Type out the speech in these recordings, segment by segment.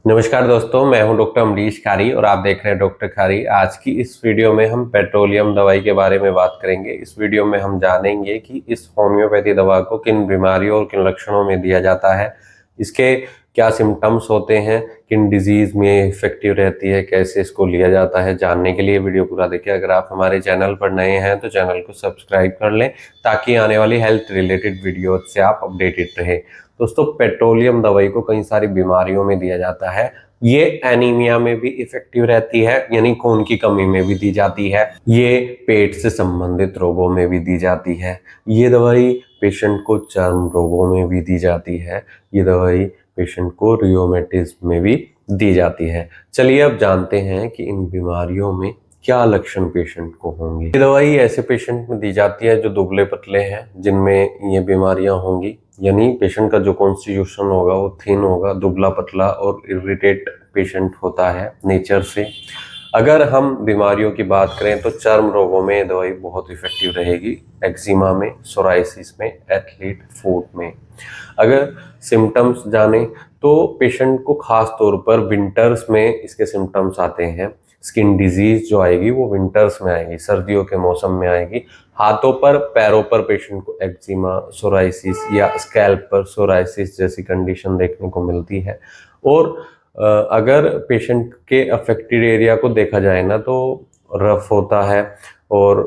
नमस्कार दोस्तों, मैं हूं डॉक्टर अमरीश खारी और आप देख रहे हैं डॉक्टर खारी। आज की इस वीडियो में हम पेट्रोलियम दवाई के बारे में बात करेंगे। इस वीडियो में हम जानेंगे कि इस होम्योपैथी दवा को किन बीमारियों और किन लक्षणों में दिया जाता है, इसके क्या सिम्टम्स होते हैं, किन डिजीज में इफेक्टिव रहती है, कैसे इसको लिया जाता है। जानने के लिए वीडियो पूरा देखिए। अगर आप हमारे चैनल पर नए हैं तो चैनल को सब्सक्राइब कर लें ताकि आने वाली हेल्थ रिलेटेड वीडियो से आप अपडेटेड रहे। दोस्तों, पेट्रोलियम दवाई को कई सारी बीमारियों में दिया जाता है। ये एनीमिया में भी इफेक्टिव रहती है, यानी खून की कमी में भी दी जाती है। ये पेट से संबंधित रोगों में भी दी जाती है। ये दवाई पेशेंट को चर्म रोगों में भी दी जाती है। ये दवाई पेशेंट को रियोमेटिज्म में भी दी जाती है। चलिए अब जानते हैं कि इन बीमारियों में क्या लक्षण पेशेंट को होंगे। ये दवाई ऐसे पेशेंट में दी जाती है जो दुबले पतले हैं, जिनमें ये बीमारियां होंगी, यानी पेशेंट का जो कॉन्स्टिट्यूशन होगा वो थिन होगा, दुबला पतला और इरिटेट पेशेंट होता है नेचर से। अगर हम बीमारियों की बात करें तो चर्म रोगों में दवाई बहुत इफेक्टिव रहेगी, एक्जिमा में, सोराइसिस में, एथलीट फुट में। अगर सिम्टम्स जाने तो पेशेंट को खास तौर पर विंटर्स में इसके सिम्टम्स आते हैं। स्किन डिजीज जो आएगी वो विंटर्स में आएगी, सर्दियों के मौसम में आएगी। हाथों पर, पैरों पर पेशेंट को एक्जिमा, सोराइसिस या स्कैल्प पर सोराइसिस जैसी कंडीशन देखने को मिलती है। और अगर पेशेंट के अफेक्टेड एरिया को देखा जाए ना तो रफ होता है और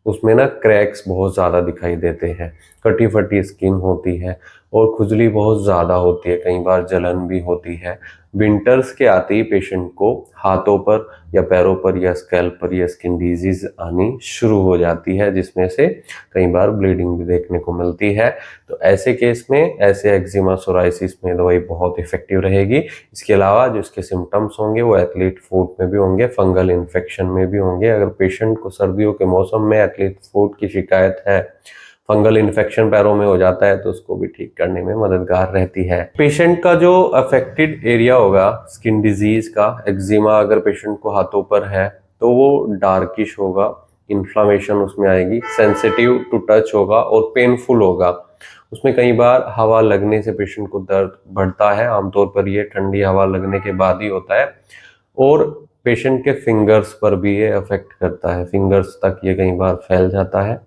उसमें ना क्रैक्स बहुत ज़्यादा दिखाई देते हैं, कटी फटी स्किन होती है और खुजली बहुत ज़्यादा होती है, कई बार जलन भी होती है। विंटर्स के आते ही पेशेंट को हाथों पर या पैरों पर या स्कैल्प पर या स्किन डिजीज आनी शुरू हो जाती है, जिसमें से कई बार ब्लीडिंग भी देखने को मिलती है। तो ऐसे केस में, ऐसे एक्जिमा सोराइसिस में दवाई बहुत इफेक्टिव रहेगी। इसके अलावा जो इसके सिम्टम्स होंगे वो एथलीट फुट में भी होंगे, फंगल इन्फेक्शन में भी होंगे। अगर पेशेंट को सर्दियों के मौसम में एथलीट फुट की शिकायत है, फंगल इन्फेक्शन पैरों में हो जाता है, तो उसको भी ठीक करने में मददगार रहती है। पेशेंट का जो अफेक्टेड एरिया होगा स्किन डिजीज का, एक्जिमा अगर पेशेंट को हाथों पर है तो वो डार्किश होगा, इन्फ्लामेशन उसमें आएगी, सेंसिटिव टू टच होगा और पेनफुल होगा। उसमें कई बार हवा लगने से पेशेंट को दर्द बढ़ता है, आमतौर पर ये ठंडी हवा लगने के बाद ही होता है। और पेशेंट के फिंगर्स पर भी ये अफेक्ट करता है, फिंगर्स तक ये कई बार फैल जाता है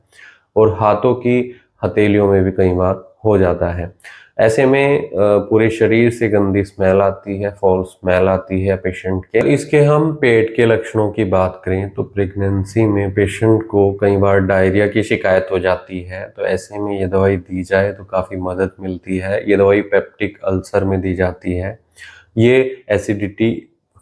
और हाथों की हथेलियों में भी कई बार हो जाता है। ऐसे में पूरे शरीर से गंदी स्मेल आती है, फॉल स्मेल आती है पेशेंट के। इसके हम पेट के लक्षणों की बात करें तो प्रेगनेंसी में पेशेंट को कई बार डायरिया की शिकायत हो जाती है, तो ऐसे में ये दवाई दी जाए तो काफ़ी मदद मिलती है। ये दवाई पेप्टिक अल्सर में दी जाती है। ये एसिडिटी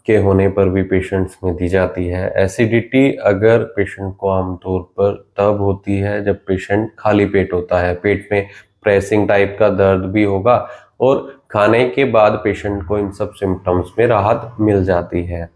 के होने पर भी पेशेंट्स में दी जाती है। एसिडिटी अगर पेशेंट को आमतौर पर तब होती है जब पेशेंट खाली पेट होता है, पेट में प्रेसिंग टाइप का दर्द भी होगा और खाने के बाद पेशेंट को इन सब सिम्टम्स में राहत मिल जाती है।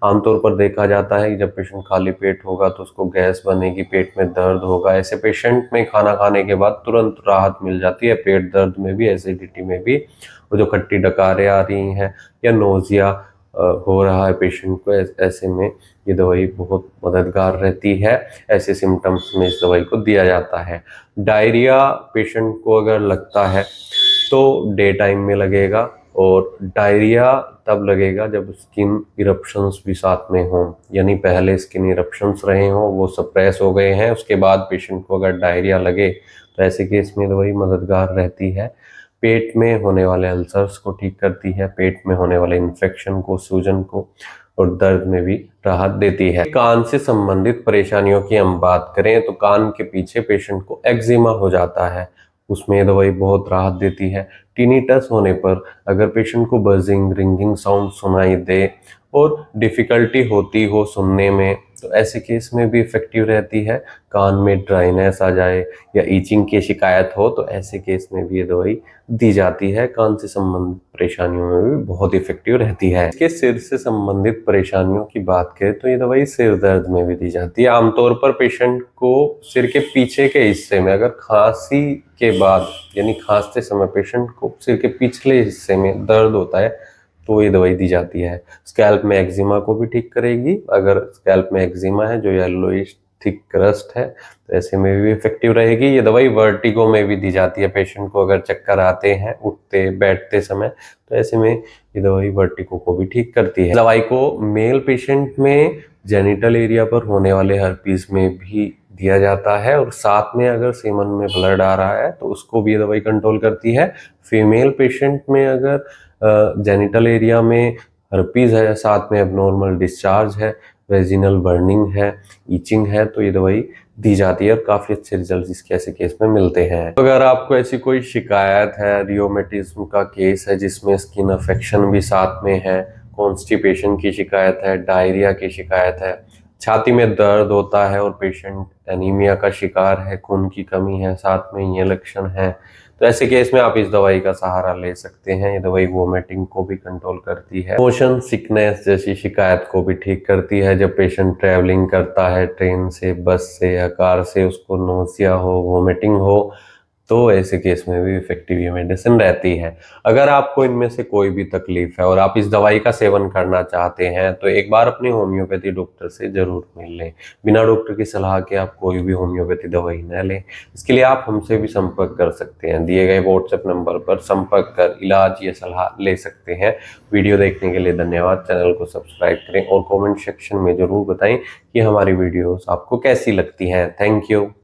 आमतौर पर देखा जाता है कि जब पेशेंट खाली पेट होगा तो उसको गैस बनेगी, पेट में दर्द होगा। ऐसे पेशेंट में खाना खाने के बाद तुरंत राहत मिल जाती है, पेट दर्द में भी, एसिडिटी में भी। और जो खट्टी डकारें आ रही हैं या नोजिया हो रहा है पेशेंट को, ऐसे में ये दवाई बहुत मददगार रहती है। ऐसे सिम्टम्स में इस दवाई को दिया जाता है। डायरिया पेशेंट को अगर लगता है तो डे टाइम में लगेगा और डायरिया तब लगेगा जब स्किन इरप्शंस भी साथ में हों, यानी पहले स्किन इरप्शंस रहे हों, वो सप्रेस हो गए हैं, उसके बाद पेशेंट को अगर डायरिया लगे तो ऐसे केस में दवाई मददगार रहती है। पेट में होने वाले अल्सर्स को ठीक करती है, पेट में होने वाले इन्फेक्शन को, सूजन को और दर्द में भी राहत देती है। कान से संबंधित परेशानियों की हम बात करें तो कान के पीछे पेशेंट को एक्जिमा हो जाता है, उसमें ये दवाई बहुत राहत देती है। टिनिटस होने पर अगर पेशेंट को बजिंग, रिंगिंग साउंड सुनाई दे और डिफ़िकल्टी होती हो सुनने में, तो ऐसे केस में भी इफेक्टिव रहती है। कान में ड्राइनेस आ जाए या ईचिंग की शिकायत हो तो ऐसे केस में भी ये दवाई दी जाती है। कान से संबंधित परेशानियों में भी बहुत इफेक्टिव रहती है। इसके सिर से संबंधित परेशानियों की बात करें तो ये दवाई सिर दर्द में भी दी जाती है। आमतौर पर पेशेंट को सिर के पीछे के हिस्से में अगर खांसी के बाद, यानी खांसते समय पेशेंट को सिर के पिछले हिस्से में दर्द होता है तो ये दवाई दी जाती है। स्कैल्प में एक्जिमा को भी ठीक करेगी। अगर स्कैल्प में एक्जिमा है जो येलोइश थिक क्रस्ट है, तो ऐसे में भी इफेक्टिव रहेगी। ये दवाई वर्टिगो में भी दी जाती है, पेशेंट को अगर चक्कर आते हैं उठते बैठते समय, तो ऐसे में ये दवाई वर्टिगो को भी ठीक करती है। दवाई को मेल पेशेंट में जेनिटल एरिया पर होने वाले हर्पीज में भी दिया जाता है, और साथ में अगर सेमन में ब्लड आ रहा है तो उसको भी ये दवाई कंट्रोल करती है। फीमेल पेशेंट में अगर जेनिटल एरिया में हर्पीज है, साथ में एबनॉर्मल डिस्चार्ज है, वेजिनल बर्निंग है, ईचिंग है, तो ये दवाई दी जाती है और काफी अच्छे रिजल्ट इसके ऐसे केस में मिलते हैं। तो अगर आपको ऐसी कोई शिकायत है, रियोमेटिज्म का केस है जिसमें स्किन अफेक्शन भी साथ में है, कॉन्स्टिपेशन की शिकायत है, डायरिया की शिकायत है, छाती में दर्द होता है और पेशेंट एनीमिया का शिकार है, खून की कमी है, साथ में ये लक्षण है, तो ऐसे केस में आप इस दवाई का सहारा ले सकते हैं। ये दवाई वोमिटिंग को भी कंट्रोल करती है, मोशन सिकनेस जैसी शिकायत को भी ठीक करती है। जब पेशेंट ट्रैवलिंग करता है ट्रेन से, बस से या कार से, उसको नोसिया हो, वोमिटिंग हो, तो ऐसे केस में भी इफेक्टिव ये मेडिसिन रहती है। अगर आपको इनमें से कोई भी तकलीफ है और आप इस दवाई का सेवन करना चाहते हैं तो एक बार अपने होम्योपैथी डॉक्टर से जरूर मिल लें। बिना डॉक्टर की सलाह के आप कोई भी होम्योपैथी दवाई न लें। इसके लिए आप हमसे भी संपर्क कर सकते हैं, दिए गए व्हाट्सएप नंबर पर संपर्क कर इलाज या सलाह ले सकते हैं। वीडियो देखने के लिए धन्यवाद। चैनल को सब्सक्राइब करें और कॉमेंट सेक्शन में जरूर बताएं कि हमारी वीडियोस आपको कैसी लगती हैं। Thank you.